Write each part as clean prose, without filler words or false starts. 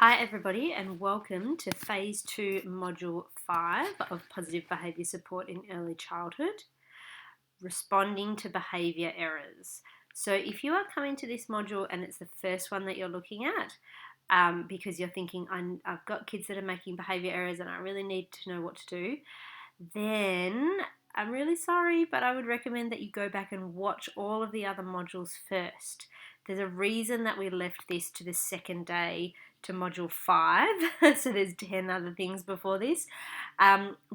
Hi everybody and welcome to Phase 2 Module 5 of Positive Behaviour Support in Early Childhood, Responding to Behaviour Errors. So if you are coming to this module and it's the first one that you're looking at, because you're thinking, I've got kids that are making behaviour errors and I really need to know what to do, then I'm really sorry, but I would recommend that you go back and watch all of the other modules first. There's a reason that we left this to the second day to module 5, so there's 10 other things before this,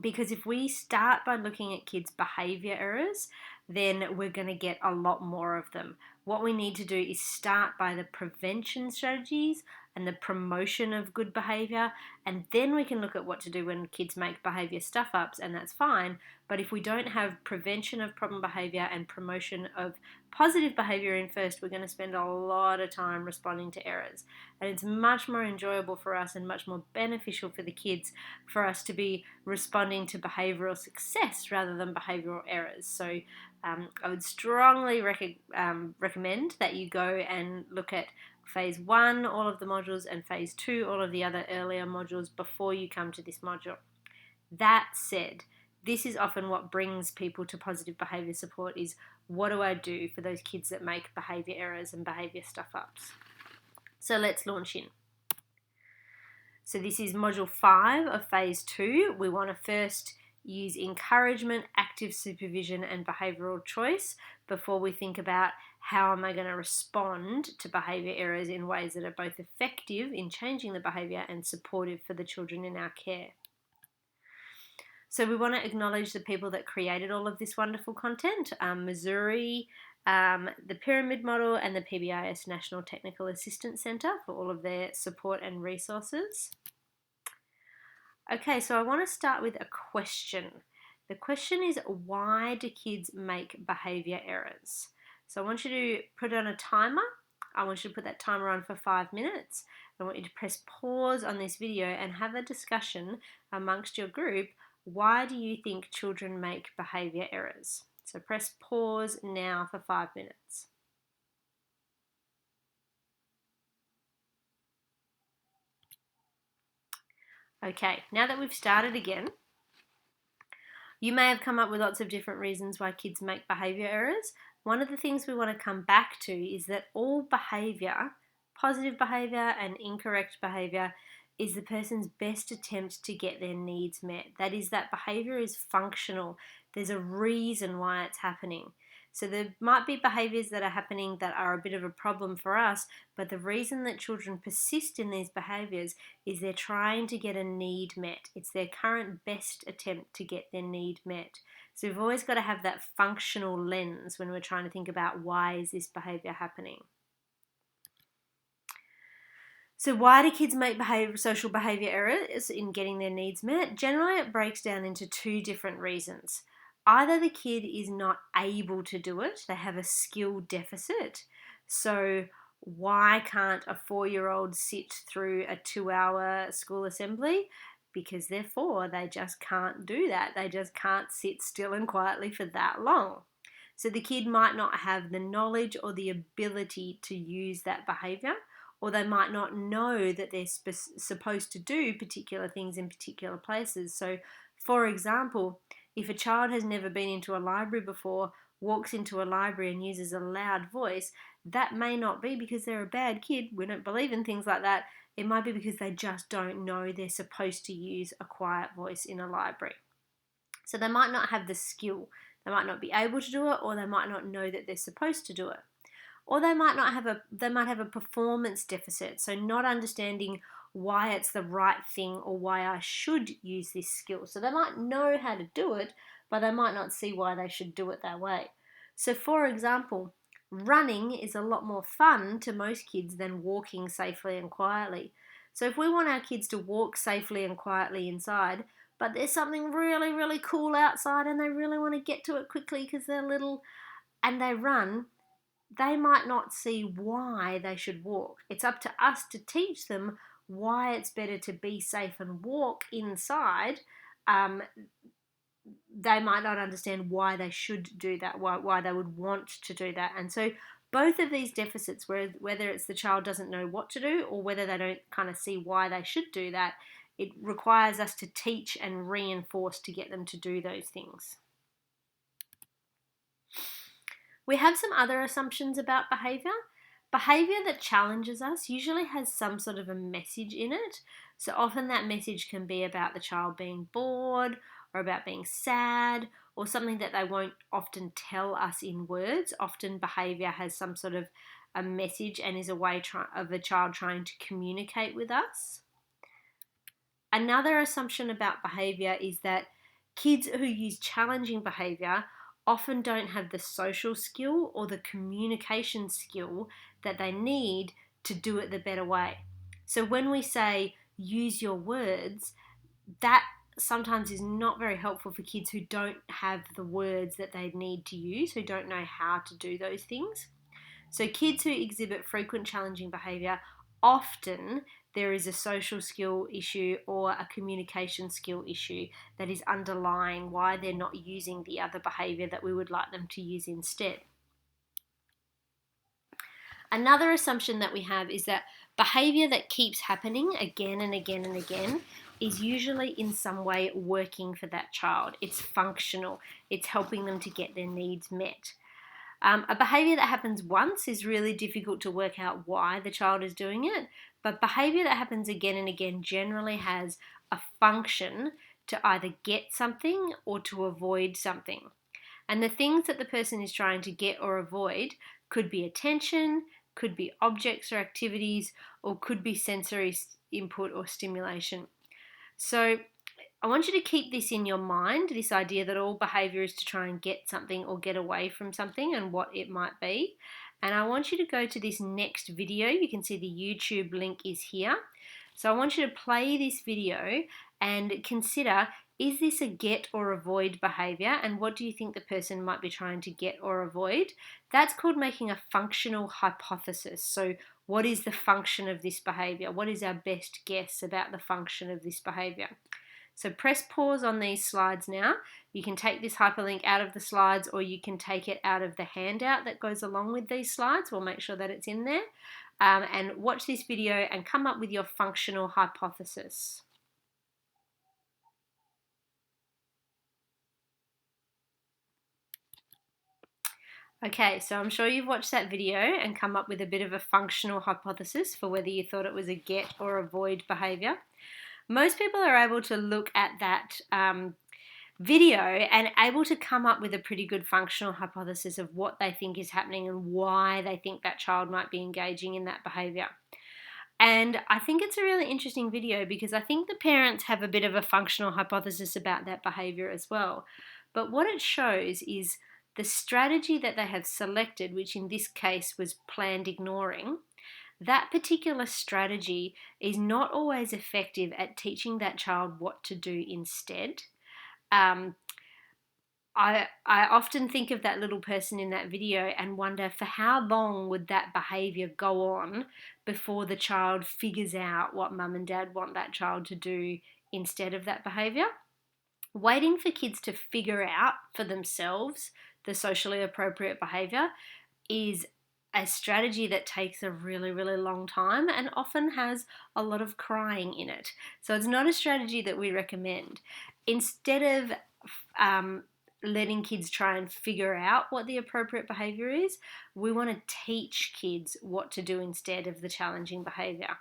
because if we start by looking at kids' behaviour errors, then we're going to get a lot more of them. What we need to do is start by the prevention strategies and the promotion of good behaviour, and then we can look at what to do when kids make behaviour stuff-ups, and that's fine. But if we don't have prevention of problem behaviour and promotion of positive behaviour in first, we're going to spend a lot of time responding to errors. And it's much more enjoyable for us and much more beneficial for the kids for us to be responding to behavioural success rather than behavioural errors. So I would strongly recommend that you go and look at Phase 1, all of the modules, and Phase 2, all of the other earlier modules before you come to this module. That said, this is often what brings people to positive behaviour support is, what do I do for those kids that make behaviour errors and behaviour stuff-ups? So let's launch in. So this is Module 5 of Phase 2. We want to first use encouragement, active supervision and behavioural choice before we think about how am I going to respond to behaviour errors in ways that are both effective in changing the behaviour and supportive for the children in our care. So we want to acknowledge the people that created all of this wonderful content, Missouri, the Pyramid Model and the PBIS National Technical Assistance Centre for all of their support and resources. Okay, so I want to start with a question. The question is, why do kids make behaviour errors? So I want you to put on a timer. I want you to put that timer on for 5 minutes. I want you to press pause on this video and have a discussion amongst your group. Why do you think children make behaviour errors? So press pause now for 5 minutes. Okay, now that we've started again, you may have come up with lots of different reasons why kids make behaviour errors. One of the things we want to come back to is that all behaviour, positive behaviour and incorrect behaviour, is the person's best attempt to get their needs met. That is, that behaviour is functional. There's a reason why it's happening. So there might be behaviours that are happening that are a bit of a problem for us, but the reason that children persist in these behaviours is they're trying to get a need met. It's their current best attempt to get their need met. So we've always got to have that functional lens when we're trying to think about why is this behaviour happening. So why do kids make social behaviour errors in getting their needs met? Generally, it breaks down into two different reasons. Either the kid is not able to do it, they have a skill deficit. So why can't a 4-year-old sit through a 2-hour school assembly? Because they're 4, they just can't do that. They just can't sit still and quietly for that long. So the kid might not have the knowledge or the ability to use that behaviour, or they might not know that they're supposed to do particular things in particular places. So, for example, if a child has never been into a library before, walks into a library and uses a loud voice, that may not be because they're a bad kid. We don't believe in things like that. It might be because they just don't know they're supposed to use a quiet voice in a library. So they might not have the skill. They might not be able to do it, or they might not know that they're supposed to do it. Or they might have a performance deficit, so not understanding why it's the right thing or why I should use this skill. So they might know how to do it, but they might not see why they should do it that way. So for example, running is a lot more fun to most kids than walking safely and quietly. So if we want our kids to walk safely and quietly inside, but there's something really, really cool outside and they really want to get to it quickly because they're little and they run, they might not see why they should walk. It's up to us to teach them why it's better to be safe and walk inside. They might not understand why they should do that, why they would want to do that. And so both of these deficits, whether it's the child doesn't know what to do or whether they don't kind of see why they should do that, it requires us to teach and reinforce to get them to do those things. We have some other assumptions about behaviour. Behaviour that challenges us usually has some sort of a message in it. So often that message can be about the child being bored or about being sad or something that they won't often tell us in words. Often behaviour has some sort of a message and is a way of the child trying to communicate with us. Another assumption about behaviour is that kids who use challenging behaviour often don't have the social skill or the communication skill that they need to do it the better way. So when we say use your words, that sometimes is not very helpful for kids who don't have the words that they need to use, who don't know how to do those things. So kids who exhibit frequent challenging behaviour, often there is a social skill issue or a communication skill issue that is underlying why they're not using the other behaviour that we would like them to use instead. Another assumption that we have is that behaviour that keeps happening again and again and again is usually in some way working for that child. It's functional. It's helping them to get their needs met. A behaviour that happens once is really difficult to work out why the child is doing it, but behaviour that happens again and again generally has a function to either get something or to avoid something. And the things that the person is trying to get or avoid could be attention, could be objects or activities, or could be sensory input or stimulation. So I want you to keep this in your mind, this idea that all behaviour is to try and get something or get away from something and what it might be. And I want you to go to this next video. You can see the YouTube link is here. So I want you to play this video and consider, is this a get or avoid behaviour, and what do you think the person might be trying to get or avoid? That's called making a functional hypothesis. So what is the function of this behaviour? What is our best guess about the function of this behaviour? So press pause on these slides now. You can take this hyperlink out of the slides or you can take it out of the handout that goes along with these slides. We'll make sure that it's in there. And watch this video and come up with your functional hypothesis. Okay, so I'm sure you've watched that video and come up with a bit of a functional hypothesis for whether you thought it was a get or avoid behaviour. Most people are able to look at that video and able to come up with a pretty good functional hypothesis of what they think is happening and why they think that child might be engaging in that behaviour. And I think it's a really interesting video because I think the parents have a bit of a functional hypothesis about that behaviour as well. But what it shows is the strategy that they have selected, which in this case was planned ignoring. That particular strategy is not always effective at teaching that child what to do instead. I often think of that little person in that video and wonder for how long would that behaviour go on before the child figures out what mum and dad want that child to do instead of that behaviour. Waiting for kids to figure out for themselves the socially appropriate behaviour is a strategy that takes a really, really long time and often has a lot of crying in it. So it's not a strategy that we recommend. Instead of letting kids try and figure out what the appropriate behaviour is, we want to teach kids what to do instead of the challenging behaviour.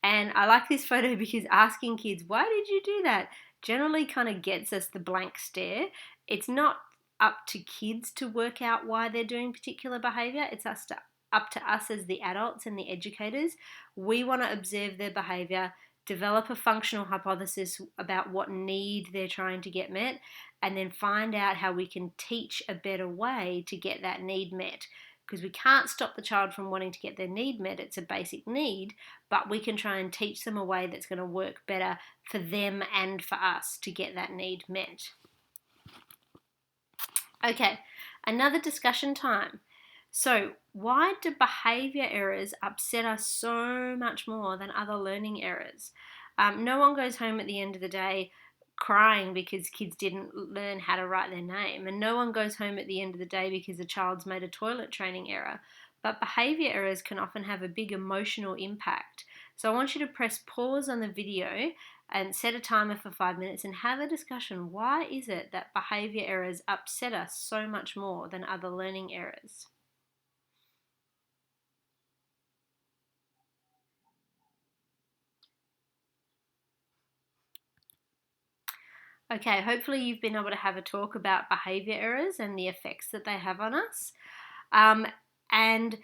And I like this photo because asking kids, why did you do that, generally kind of gets us the blank stare. It's not up to kids to work out why they're doing particular behaviour. It's up to us as the adults and the educators. We want to observe their behaviour, develop a functional hypothesis about what need they're trying to get met, and then find out how we can teach a better way to get that need met. Because we can't stop the child from wanting to get their need met, it's a basic need, but we can try and teach them a way that's going to work better for them and for us to get that need met. Okay, another discussion time. So, why do behaviour errors upset us so much more than other learning errors? No one goes home at the end of the day crying because kids didn't learn how to write their name, and no one goes home at the end of the day because a child's made a toilet training error. but behavior errors can often have a big emotional impact. So I want you to press pause on the video and set a timer for 5 minutes and have a discussion. Why is it that behavior errors upset us so much more than other learning errors? Okay, hopefully you've been able to have a talk about behavior errors and the effects that they have on us. And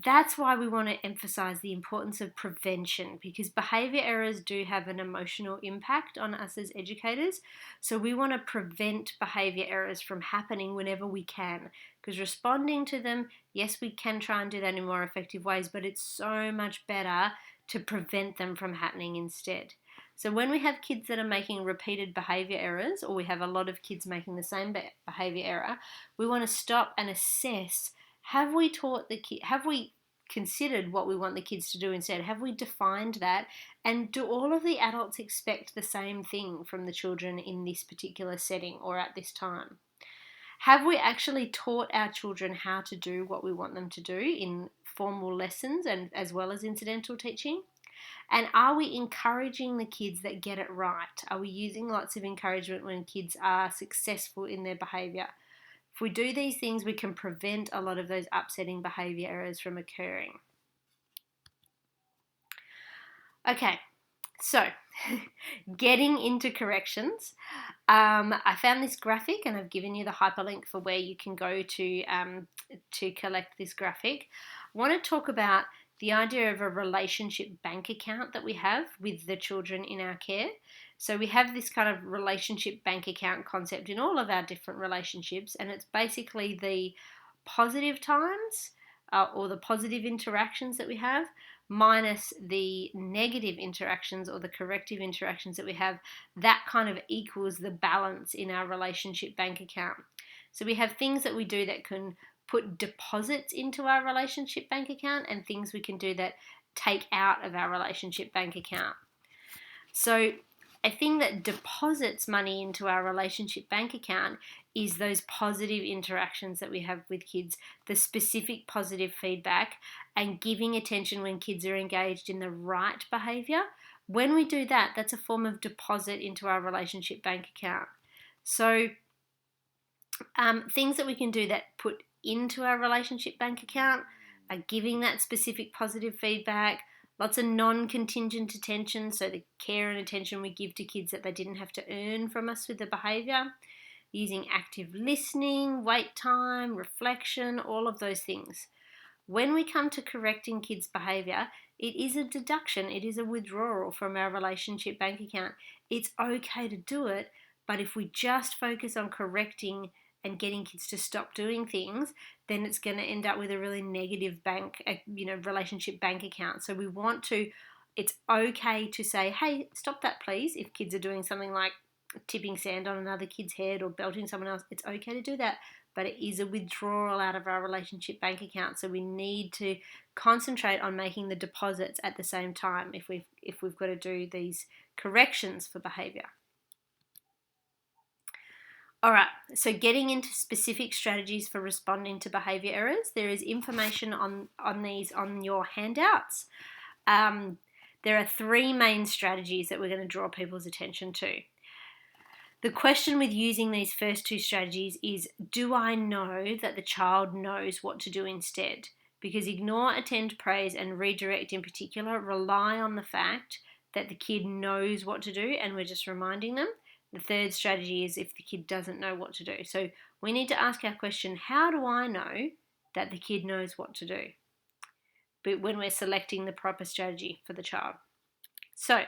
that's why we want to emphasize the importance of prevention, because behavior errors do have an emotional impact on us as educators. So we want to prevent behavior errors from happening whenever we can, because responding to them, yes, we can try and do that in more effective ways, but it's so much better to prevent them from happening instead. So when we have kids that are making repeated behavior errors, or we have a lot of kids making the same behavior error, we want to stop and assess, have we taught the kid, have we considered what we want the kids to do instead? Have we defined that? And do all of the adults expect the same thing from the children in this particular setting or at this time? Have we actually taught our children how to do what we want them to do in formal lessons and as well as incidental teaching? And are we encouraging the kids that get it right? Are we using lots of encouragement when kids are successful in their behaviour? If we do these things, we can prevent a lot of those upsetting behaviour errors from occurring. Okay, so getting into corrections. I found this graphic and I've given you the hyperlink for where you can go to collect this graphic. I want to talk about the idea of a relationship bank account that we have with the children in our care. So we have this kind of relationship bank account concept in all of our different relationships, and it's basically the positive times or the positive interactions that we have minus the negative interactions or the corrective interactions that we have. That kind of equals the balance in our relationship bank account. So we have things that we do that can put deposits into our relationship bank account and things we can do that take out of our relationship bank account. So a thing that deposits money into our relationship bank account is those positive interactions that we have with kids, the specific positive feedback, and giving attention when kids are engaged in the right behaviour. When we do that, that's a form of deposit into our relationship bank account. So things that we can do that put into our relationship bank account are giving that specific positive feedback, lots of non-contingent attention, so the care and attention we give to kids that they didn't have to earn from us with the behaviour, using active listening, wait time, reflection, all of those things. When we come to correcting kids' behaviour, it is a deduction, it is a withdrawal from our relationship bank account. It's okay to do it, but if we just focus on correcting and getting kids to stop doing things, then it's going to end up with a really negative relationship bank account. So we want to, it's okay to say, hey, stop that please. If kids are doing something like tipping sand on another kid's head or belting someone else, it's okay to do that. But it is a withdrawal out of our relationship bank account. So we need to concentrate on making the deposits at the same time if we've got to do these corrections for behaviour. All right, so getting into specific strategies for responding to behaviour errors, there is information on these on your handouts. There are 3 main strategies that we're going to draw people's attention to. The question with using these first 2 strategies is, do I know that the child knows what to do instead? Because ignore, attend, praise, and redirect in particular rely on the fact that the kid knows what to do and we're just reminding them. The third strategy is if the kid doesn't know what to do. So we need to ask our question, how do I know that the kid knows what to do? But when we're selecting the proper strategy for the child. So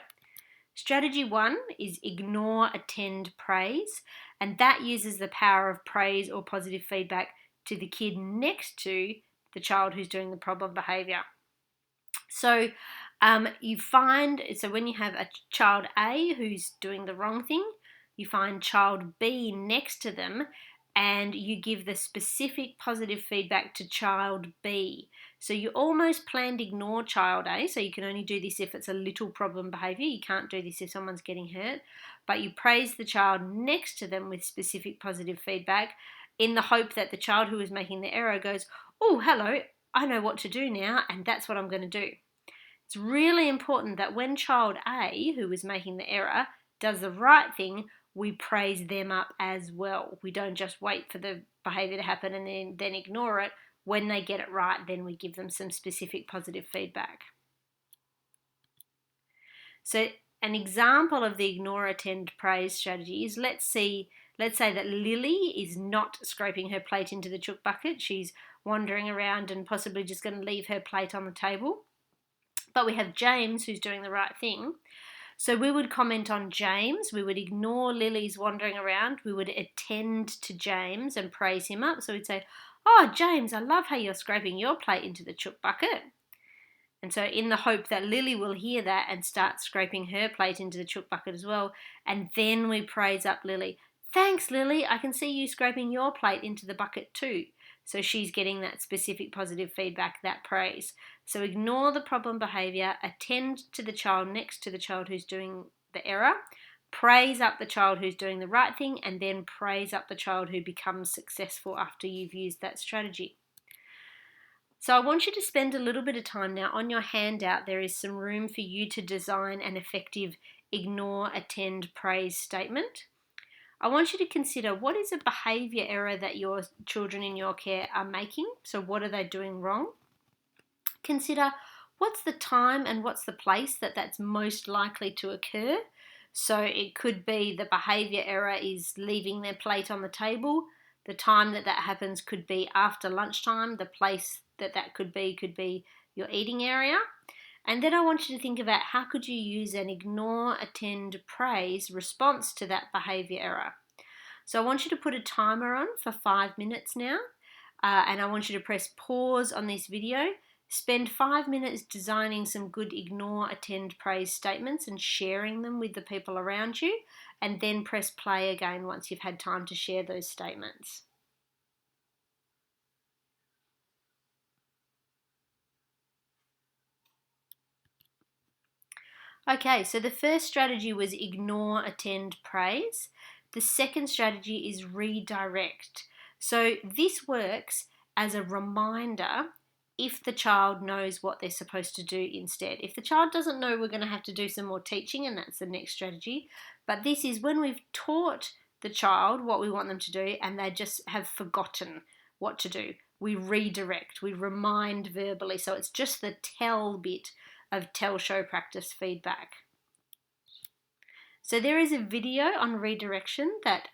strategy 1 is ignore, attend, praise, and that uses the power of praise or positive feedback to the kid next to the child who's doing the problem behaviour. So you find, so when you have a child A who's doing the wrong thing, you find child B next to them and you give the specific positive feedback to child B. So you almost planned ignore child A, so you can only do this if it's a little problem behaviour. You can't do this if someone's getting hurt. But you praise the child next to them with specific positive feedback in the hope that the child who is making the error goes, oh, hello, I know what to do now, and that's what I'm going to do. It's really important that when child A, who is making the error, does the right thing, we praise them up as well. We don't just wait for the behaviour to happen and then ignore it. When they get it right, then we give them some specific positive feedback. So an example of the ignore, attend, praise strategy is let's say that Lily is not scraping her plate into the chook bucket. She's wandering around and possibly just going to leave her plate on the table. But we have James who's doing the right thing. So we would comment on James, we would ignore Lily's wandering around, we would attend to James and praise him up. So we'd say, oh, James, I love how you're scraping your plate into the chook bucket. And so in the hope that Lily will hear that and start scraping her plate into the chook bucket as well. And then we praise up Lily. Thanks, Lily. I can see you scraping your plate into the bucket too. So she's getting that specific positive feedback, that praise. So ignore the problem behaviour, attend to the child next to the child who's doing the error, praise up the child who's doing the right thing, and then praise up the child who becomes successful after you've used that strategy. So I want you to spend a little bit of time now. On your handout, there is some room for you to design an effective ignore, attend, praise statement. I want you to consider what is a behaviour error that your children in your care are making. So what are they doing wrong? Consider what's the time and what's the place that that's most likely to occur. So it could be the behaviour error is leaving their plate on the table. The time that happens could be after lunchtime. The place that could be your eating area. And then I want you to think about how could you use an ignore, attend, praise response to that behaviour error. So I want you to put a timer on for 5 minutes now, and I want you to press pause on this video. Spend 5 minutes designing some good ignore, attend, praise statements and sharing them with the people around you, and then press play again once you've had time to share those statements. Okay, so the first strategy was ignore, attend, praise. The second strategy is redirect. So this works as a reminder if the child knows what they're supposed to do instead. If the child doesn't know, we're going to have to do some more teaching, and that's the next strategy. But this is when we've taught the child what we want them to do and they just have forgotten what to do. We redirect, we remind verbally. So it's just the tell bit of tell, show, practice, feedback. So there is a video on redirection that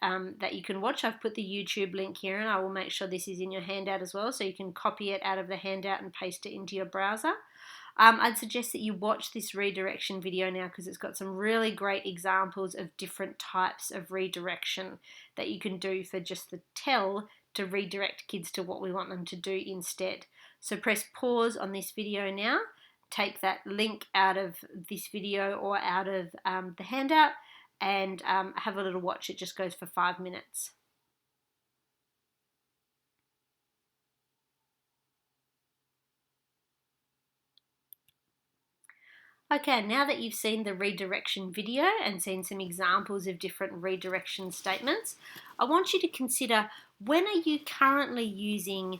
you can watch. I've put the YouTube link here and I will make sure this is in your handout as well so you can copy it out of the handout and paste it into your browser. I'd suggest that you watch this redirection video now because it's got some really great examples of different types of redirection that you can do for just the tell to redirect kids to what we want them to do instead. So press pause on this video now. Take that link out of this video or out of the handout and have a little watch. It just goes for 5 minutes. Okay, now that you've seen the redirection video and seen some examples of different redirection statements, I want you to consider when are you currently using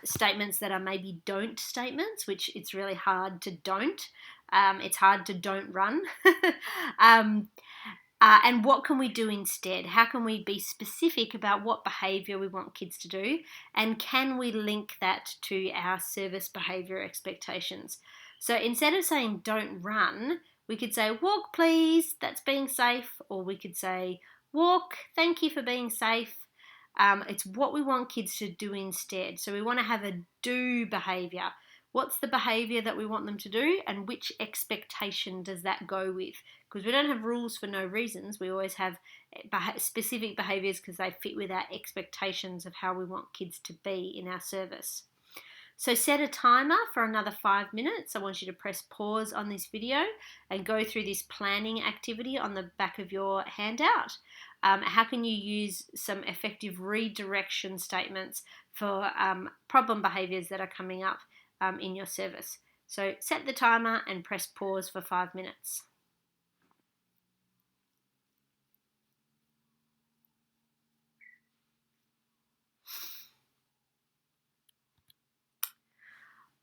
statements that are maybe don't statements, which it's really hard to don't. It's hard to don't run. And what can we do instead? How can we be specific about what behaviour we want kids to do? And can we link that to our service behaviour expectations? So instead of saying don't run, we could say walk please, that's being safe. Or we could say walk, thank you for being safe. It's what we want kids to do instead. So we want to have a do behaviour. What's the behaviour that we want them to do and which expectation does that go with? Because we don't have rules for no reasons. We always have specific behaviours because they fit with our expectations of how we want kids to be in our service. So set a timer for another 5 minutes. I want you to press pause on this video and go through this planning activity on the back of your handout. How can you use some effective redirection statements for problem behaviours that are coming up in your service? So set the timer and press pause for 5 minutes.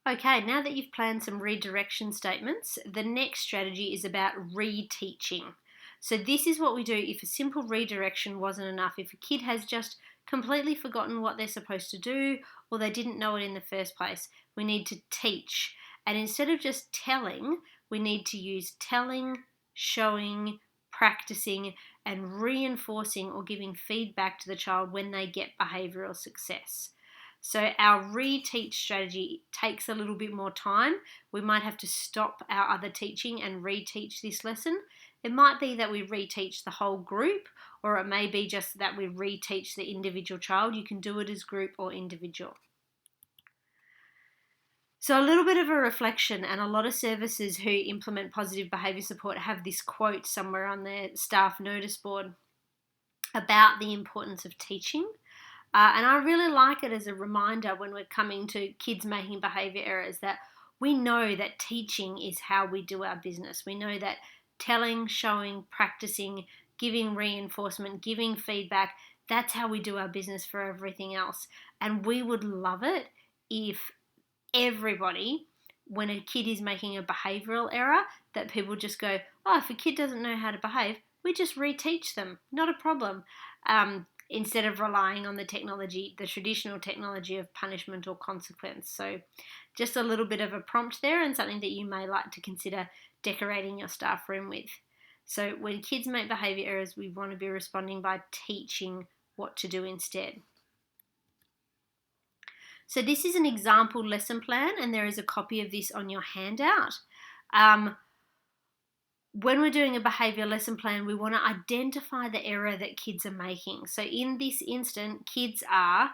Okay, now that you've planned some redirection statements, the next strategy is about reteaching. So, this is what we do if a simple redirection wasn't enough. If a kid has just completely forgotten what they're supposed to do or they didn't know it in the first place, we need to teach. And instead of just telling, we need to use telling, showing, practicing, and reinforcing or giving feedback to the child when they get behavioural success. So our reteach strategy takes a little bit more time. We might have to stop our other teaching and reteach this lesson. It might be that we reteach the whole group, or it may be just that we reteach the individual child. You can do it as group or individual. So, a little bit of a reflection, and a lot of services who implement positive behaviour support have this quote somewhere on their staff notice board about the importance of teaching. And I really like it as a reminder when we're coming to kids making behaviour errors that we know that teaching is how we do our business. We know that telling, showing, practicing, giving reinforcement, giving feedback, that's how we do our business for everything else. And we would love it if everybody, when a kid is making a behavioural error, that people just go, oh, if a kid doesn't know how to behave, we just reteach them, not a problem. Instead of relying on the technology, the traditional technology of punishment or consequence. So just a little bit of a prompt there and something that you may like to consider decorating your staff room with. So when kids make behaviour errors, we want to be responding by teaching what to do instead. So this is an example lesson plan, and there is a copy of this on your handout. When we're doing a behaviour lesson plan, we want to identify the error that kids are making. So in this instant, kids are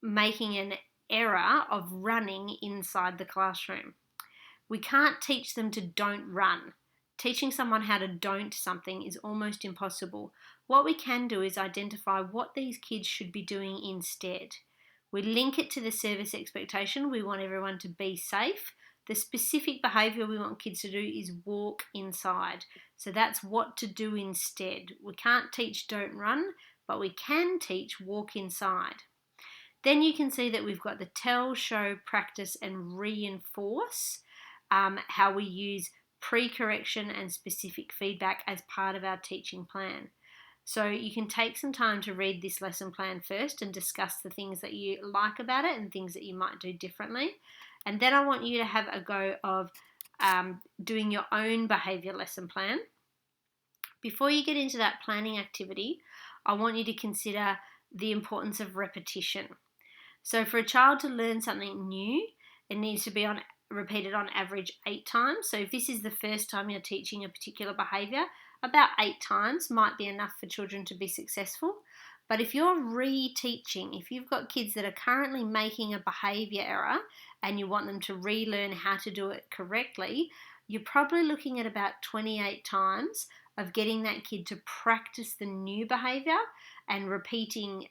making an error of running inside the classroom. We can't teach them to don't run. Teaching someone how to don't something is almost impossible. What we can do is identify what these kids should be doing instead. We link it to the service expectation. We want everyone to be safe. The specific behaviour we want kids to do is walk inside. So that's what to do instead. We can't teach don't run, but we can teach walk inside. Then you can see that we've got the tell, show, practice, and reinforce, how we use pre-correction and specific feedback as part of our teaching plan. So you can take some time to read this lesson plan first and discuss the things that you like about it and things that you might do differently. And then I want you to have a go of doing your own behaviour lesson plan. Before you get into that planning activity, I want you to consider the importance of repetition. So for a child to learn something new, it needs to be repeated on average 8 times. So if this is the first time you're teaching a particular behaviour, about 8 times might be enough for children to be successful. But if you're reteaching, if you've got kids that are currently making a behaviour error and you want them to relearn how to do it correctly, you're probably looking at about 28 times of getting that kid to practice the new behaviour and repeating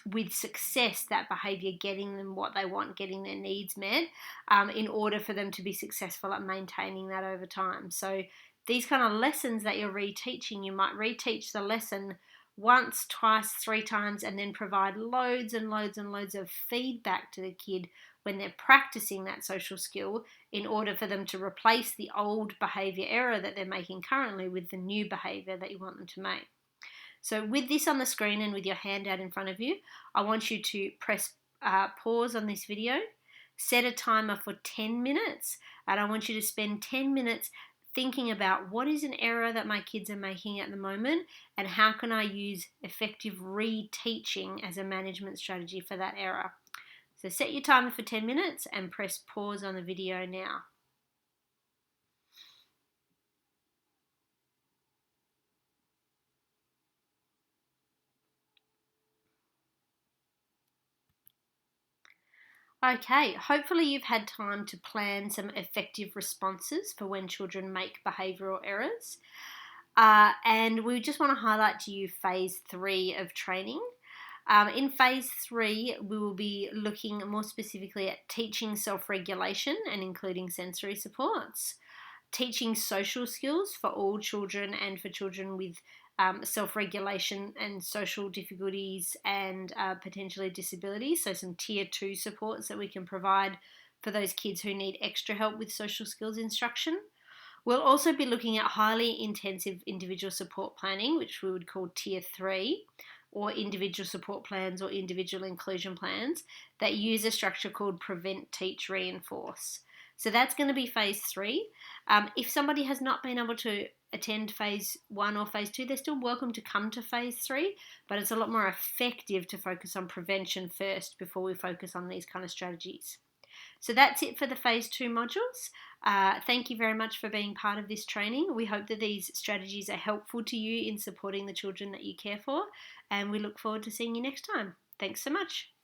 with success that behaviour, getting them what they want, getting their needs met, in order for them to be successful at maintaining that over time. So these kind of lessons that you're reteaching, you might reteach the lesson once, twice, 3 times, and then provide loads and loads and loads of feedback to the kid when they're practicing that social skill in order for them to replace the old behaviour error that they're making currently with the new behaviour that you want them to make. So with this on the screen and with your handout in front of you, I want you to press pause on this video, set a timer for 10 minutes, and I want you to spend 10 minutes thinking about what is an error that my kids are making at the moment and how can I use effective reteaching as a management strategy for that error. So set your timer for 10 minutes and press pause on the video now. Okay, hopefully you've had time to plan some effective responses for when children make behavioural errors. And we just want to highlight to you phase 3 of training. In phase 3, we will be looking more specifically at teaching self-regulation and including sensory supports, teaching social skills for all children and for children with self-regulation and social difficulties and potentially disabilities, so some tier 2 supports that we can provide for those kids who need extra help with social skills instruction. We'll also be looking at highly intensive individual support planning, which we would call Tier 3, or individual support plans or individual inclusion plans that use a structure called Prevent, Teach, Reinforce. So that's going to be phase 3. If somebody has not been able to attend phase 1 or phase 2, they're still welcome to come to phase 3, but it's a lot more effective to focus on prevention first before we focus on these kind of strategies. So that's it for the phase 2 modules. Thank you very much for being part of this training. We hope that these strategies are helpful to you in supporting the children that you care for, and we look forward to seeing you next time. Thanks so much.